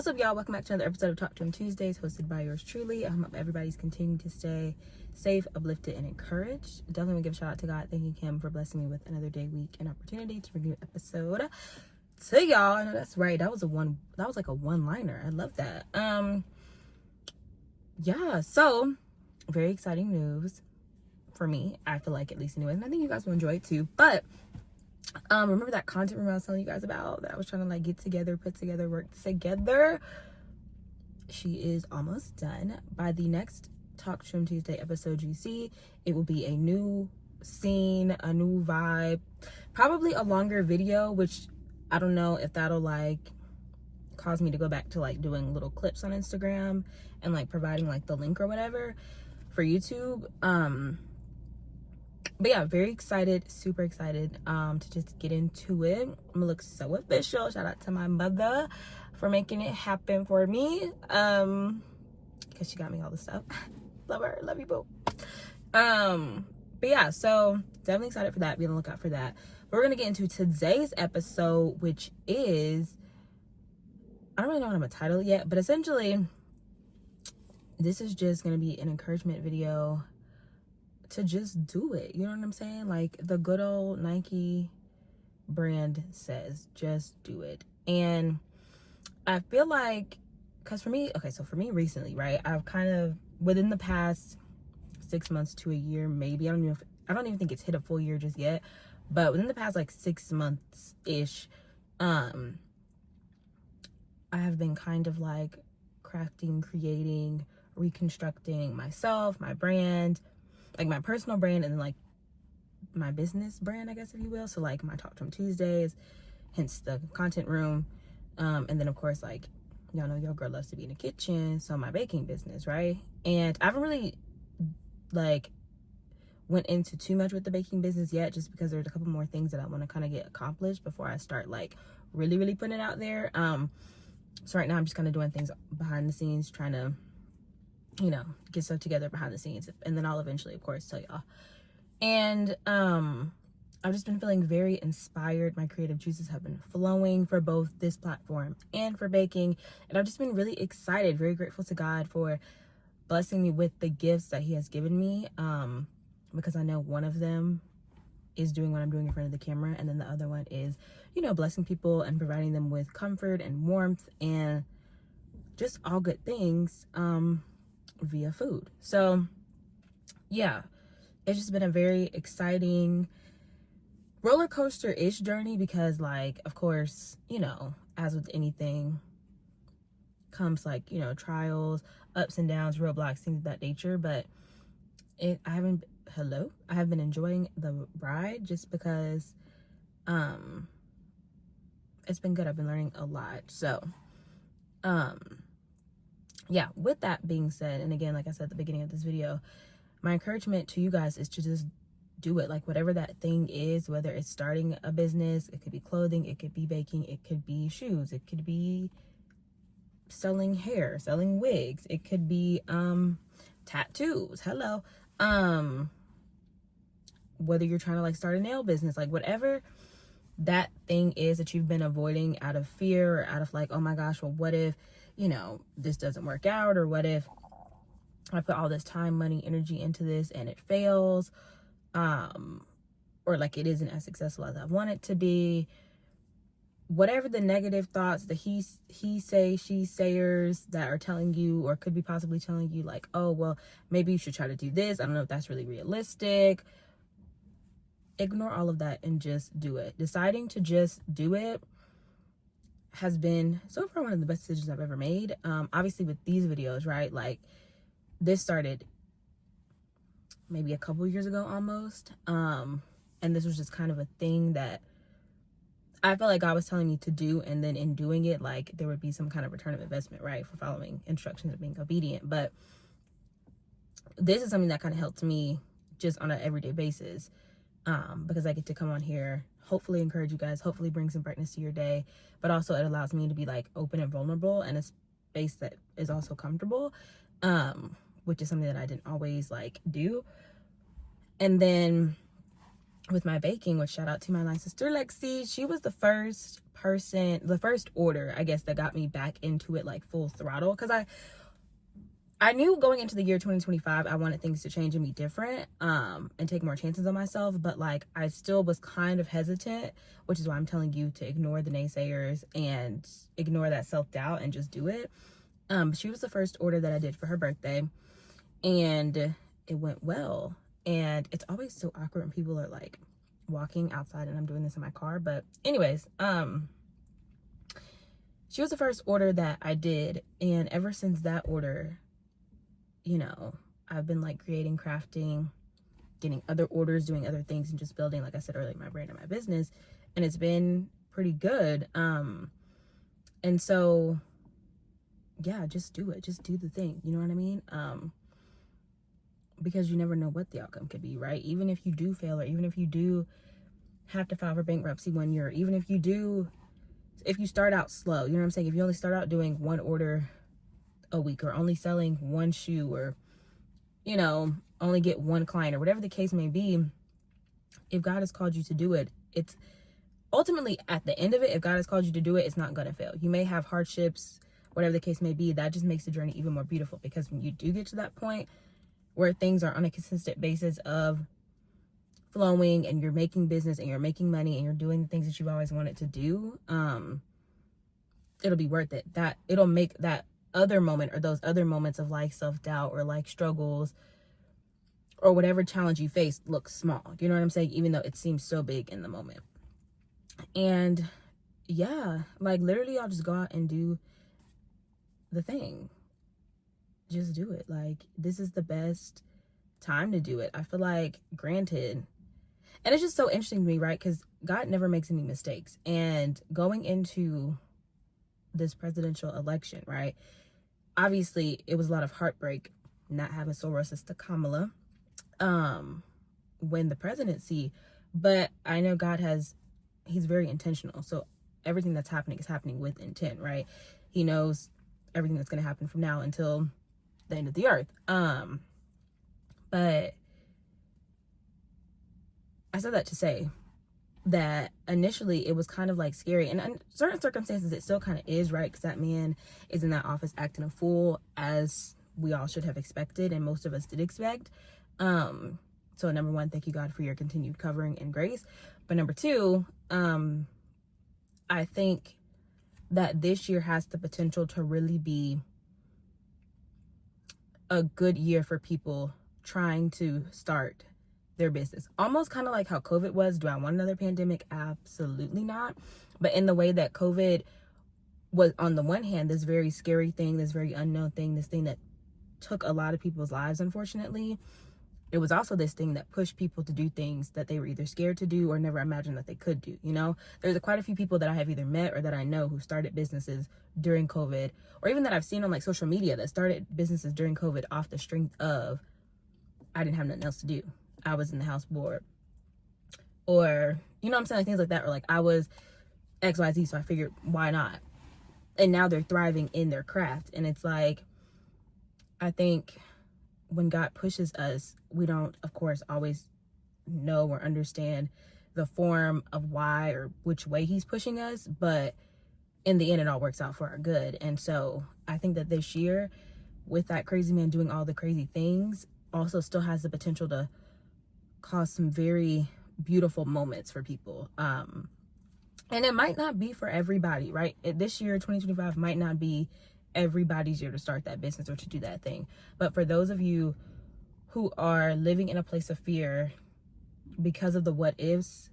What's up, y'all? Welcome back to another episode of Talk to Him Tuesdays, hosted by yours truly. I hope everybody's continuing to stay safe, uplifted, and encouraged. Definitely want to give a shout out to God, thanking Him for blessing me with another day, week, and opportunity to bring you an episode to y'all. I know that's right. That was like a one-liner. I love that. Yeah. So very exciting news for me. I feel like, at least anyway, and I think you guys will enjoy it too. But remember that content room I was telling you guys about that I was trying to like get together, put together, work together? She is almost done. By the next Talk to Him Tuesday episode you see, it will be a new scene, a new vibe, probably a longer video, which I don't know if that'll like cause me to go back to like doing little clips on Instagram and like providing like the link or whatever for YouTube. But yeah, very excited, super excited to just get into it. I'm gonna look so official. Shout out to my mother for making it happen for me, because she got me all the stuff. Love her, love you, boo. But yeah, so definitely excited for that. Be on the lookout for that. But we're gonna get into today's episode, which is, I don't really know what I'm gonna title it yet, but essentially this is just gonna be an encouragement video to just do it. You know what I'm saying? Like the good old Nike brand says, just do it. And I feel like, because for me, okay, so for me recently, right, I've kind of, within the past 6 months to a year, maybe, I don't even think it's hit a full year just yet, but within the past like 6 months ish, I have been kind of like crafting, creating, reconstructing myself, my brand, like my personal brand, and then like my business brand, I guess, if you will. So like my Talk to Him Tuesdays, hence the content room, and then of course, like, y'all know your girl loves to be in the kitchen, so my baking business, right? And I haven't really like went into too much with the baking business yet, just because there's a couple more things that I want to kind of get accomplished before I start like really putting it out there. So right now I'm just kind of doing things behind the scenes, trying to, you know, get stuff together behind the scenes, and then I'll eventually, of course, tell y'all. And I've just been feeling very inspired. My creative juices have been flowing for both this platform and for baking, and I've just been really excited, very grateful to God for blessing me with the gifts that He has given me, because I know one of them is doing what I'm doing in front of the camera, and then the other one is, you know, blessing people and providing them with comfort and warmth and just all good things via food. So yeah, it's just been a very exciting roller coaster-ish journey, because like, of course, you know, as with anything comes like, you know, trials, ups and downs, roadblocks, things of that nature. But I have been enjoying the ride, just because it's been good. I've been learning a lot. So yeah, with that being said, and again, like I said at the beginning of this video, my encouragement to you guys is to just do it. Like whatever that thing is, whether it's starting a business, it could be clothing, it could be baking, it could be shoes, it could be selling hair, selling wigs, it could be tattoos, hello, whether you're trying to like start a nail business, like whatever that thing is that you've been avoiding out of fear, or out of like, oh my gosh, well, what if, you know, this doesn't work out, or what if I put all this time, money, energy into this and it fails, or like it isn't as successful as I want it to be. Whatever the negative thoughts, the he say, she sayers that are telling you, or could be possibly telling you like, oh, well, maybe you should try to do this, I don't know if that's really realistic. Ignore all of that and just do it. Deciding to just do it has been so far one of the best decisions I've ever made. Obviously with these videos, right, like this started maybe a couple years ago almost, and this was just kind of a thing that I felt like God was telling me to do, and then in doing it, like there would be some kind of return of investment, right, for following instructions and being obedient. But this is something that kind of helped me just on an everyday basis, because I get to come on here, hopefully encourage you guys, hopefully bring some brightness to your day, but also it allows me to be like open and vulnerable in a space that is also comfortable, which is something that I didn't always like do. And then with my baking, which shout out to my line sister Lexi. She was the first order, I guess, that got me back into it like full throttle, because I knew going into the year 2025 I wanted things to change and be different, and take more chances on myself, but like I still was kind of hesitant, which is why I'm telling you to ignore the naysayers and ignore that self-doubt and just do it. She was the first order that I did for her birthday, and it went well. And it's always so awkward when people are like walking outside and I'm doing this in my car. But anyways, she was the first order that I did. And ever since that order, you know, I've been like creating, crafting, getting other orders, doing other things, and just building, like I said earlier, my brand and my business. And it's been pretty good. And so, yeah, just do it. Just do the thing. You know what I mean? Because you never know what the outcome could be, right? Even if you do fail, or even if you do have to file for bankruptcy 1 year, even if you start out slow, you know what I'm saying? If you only start out doing one order a week, or only selling one shoe, or, you know, only get one client, or whatever the case may be, if God has called you to do it, it's ultimately at the end of it, if God has called you to do it, it's not going to fail. You may have hardships, whatever the case may be. That just makes the journey even more beautiful, because when you do get to that point where things are on a consistent basis of flowing, and you're making business and you're making money and you're doing the things that you've always wanted to do, it'll be worth it. That it'll make that other moment, or those other moments of like self-doubt, or like struggles, or whatever challenge you face, look small. You know what I'm saying? Even though it seems so big in the moment. And yeah, like literally I'll just go out and do the thing. Just do it. Like, this is the best time to do it. I feel like, granted, and it's just so interesting to me, right? Because God never makes any mistakes. And going into this presidential election, right? Obviously, it was a lot of heartbreak not having Soros Sister Kamala win the presidency. But I know God he's very intentional. So everything that's happening is happening with intent, right? He knows everything that's going to happen from now until the end of the earth. But I said that to say that initially it was kind of like scary, and in certain circumstances it still kind of is, right? Because that man is in that office acting a fool, as we all should have expected, and most of us did expect. So number one, thank you, God, for your continued covering and grace. But number two, I think that this year has the potential to really be a good year for people trying to start their business. Almost kind of like how COVID was. Do I want another pandemic? Absolutely not. But in the way that COVID was, on the one hand, this very scary thing, this very unknown thing, this thing that took a lot of people's lives, unfortunately, it was also this thing that pushed people to do things that they were either scared to do or never imagined that they could do. You know, there's quite a few people that I have either met or that I know who started businesses during COVID, or even that I've seen on like social media that started businesses during COVID off the strength of, I didn't have nothing else to do. I was in the house bored, or, you know what I'm saying? Like things like that, or like I was XYZ, so I figured why not? And now they're thriving in their craft. And it's like, I think when God pushes us, we don't, of course, always know or understand the form of why or which way he's pushing us, but in the end, it all works out for our good. And so I think that this year, with that crazy man doing all the crazy things, also still has the potential to cause some very beautiful moments for people. And it might not be for everybody, right? This year, 2025, might not be everybody's year to start that business or to do that thing. But for those of you who are living in a place of fear because of the what ifs,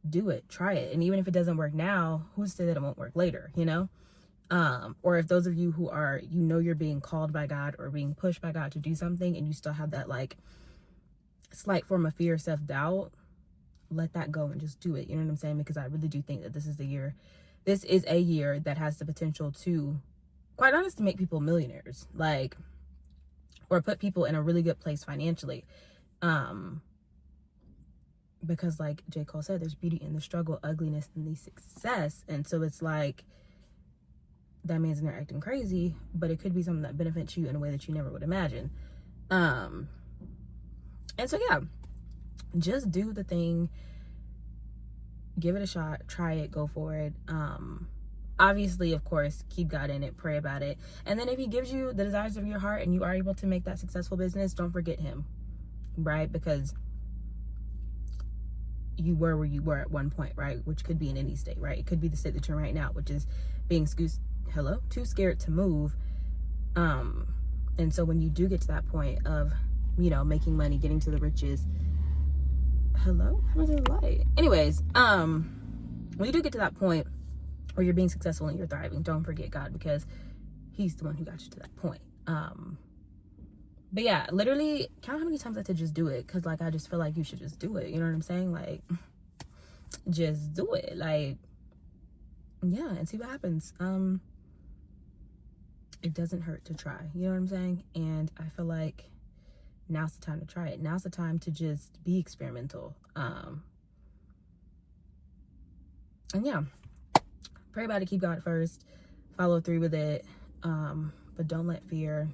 do it, try it. And even if it doesn't work now, who's to say that it won't work later, you know? Or if those of you who are, you know, you're being called by God or being pushed by God to do something, and you still have that like slight form of fear, self-doubt, let that go and just do it. You know what I'm saying? Because I really do think that this is a year that has the potential to, quite honestly, make people millionaires, like, or put people in a really good place financially. Because like J. Cole said, there's beauty in the struggle, ugliness in the success. And so it's like, that man's in there acting crazy, but it could be something that benefits you in a way that you never would imagine. And so, yeah, just do the thing, give it a shot, try it, go for it. Obviously, of course, keep God in it, pray about it. And then if he gives you the desires of your heart and you are able to make that successful business, don't forget him, right? Because you were where you were at one point, right? Which could be in any state, right? It could be the state that you're in right now, which is being too scared to move. And so when you do get to that point of, making money, getting to the riches, anyways, when you do get to that point where you're being successful and you're thriving, don't forget God, because he's the one who got you to that point. But yeah, literally count how many times I said just do it, because like I just feel like you should just do it, you know what I'm saying? Like, just do it, like, yeah, and see what happens. It doesn't hurt to try, you know what I'm saying? And I feel like now's the time to try it. Now's the time to just be experimental. And yeah, pray about it, keep God first, follow through with it, but don't let fear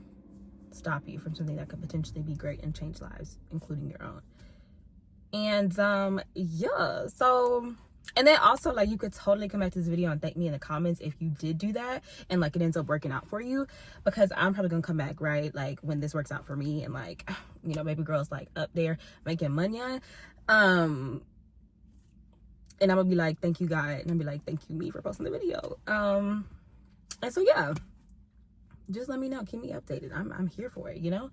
stop you from something that could potentially be great and change lives, including your own. And yeah, so, and then also, like, you could totally come back to this video and thank me in the comments if you did do that and like it ends up working out for you, because I'm probably gonna come back, right, like when this works out for me and like, baby girl's like up there making money, and I'm gonna be like, thank you God, and I'll be like, thank you me for posting the video. And so yeah, just let me know, keep me updated. I'm here for it, and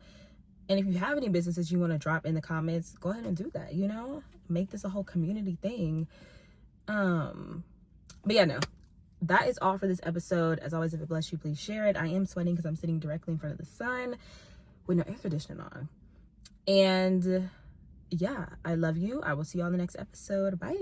if you have any businesses you want to drop in the comments, go ahead and do that, make this a whole community thing. But yeah, no, that is all for this episode. As always, if it blessed you, please share it. I am sweating because I'm sitting directly in front of the sun with no air conditioning on. And yeah, I love you. I will see you on the next episode. Bye.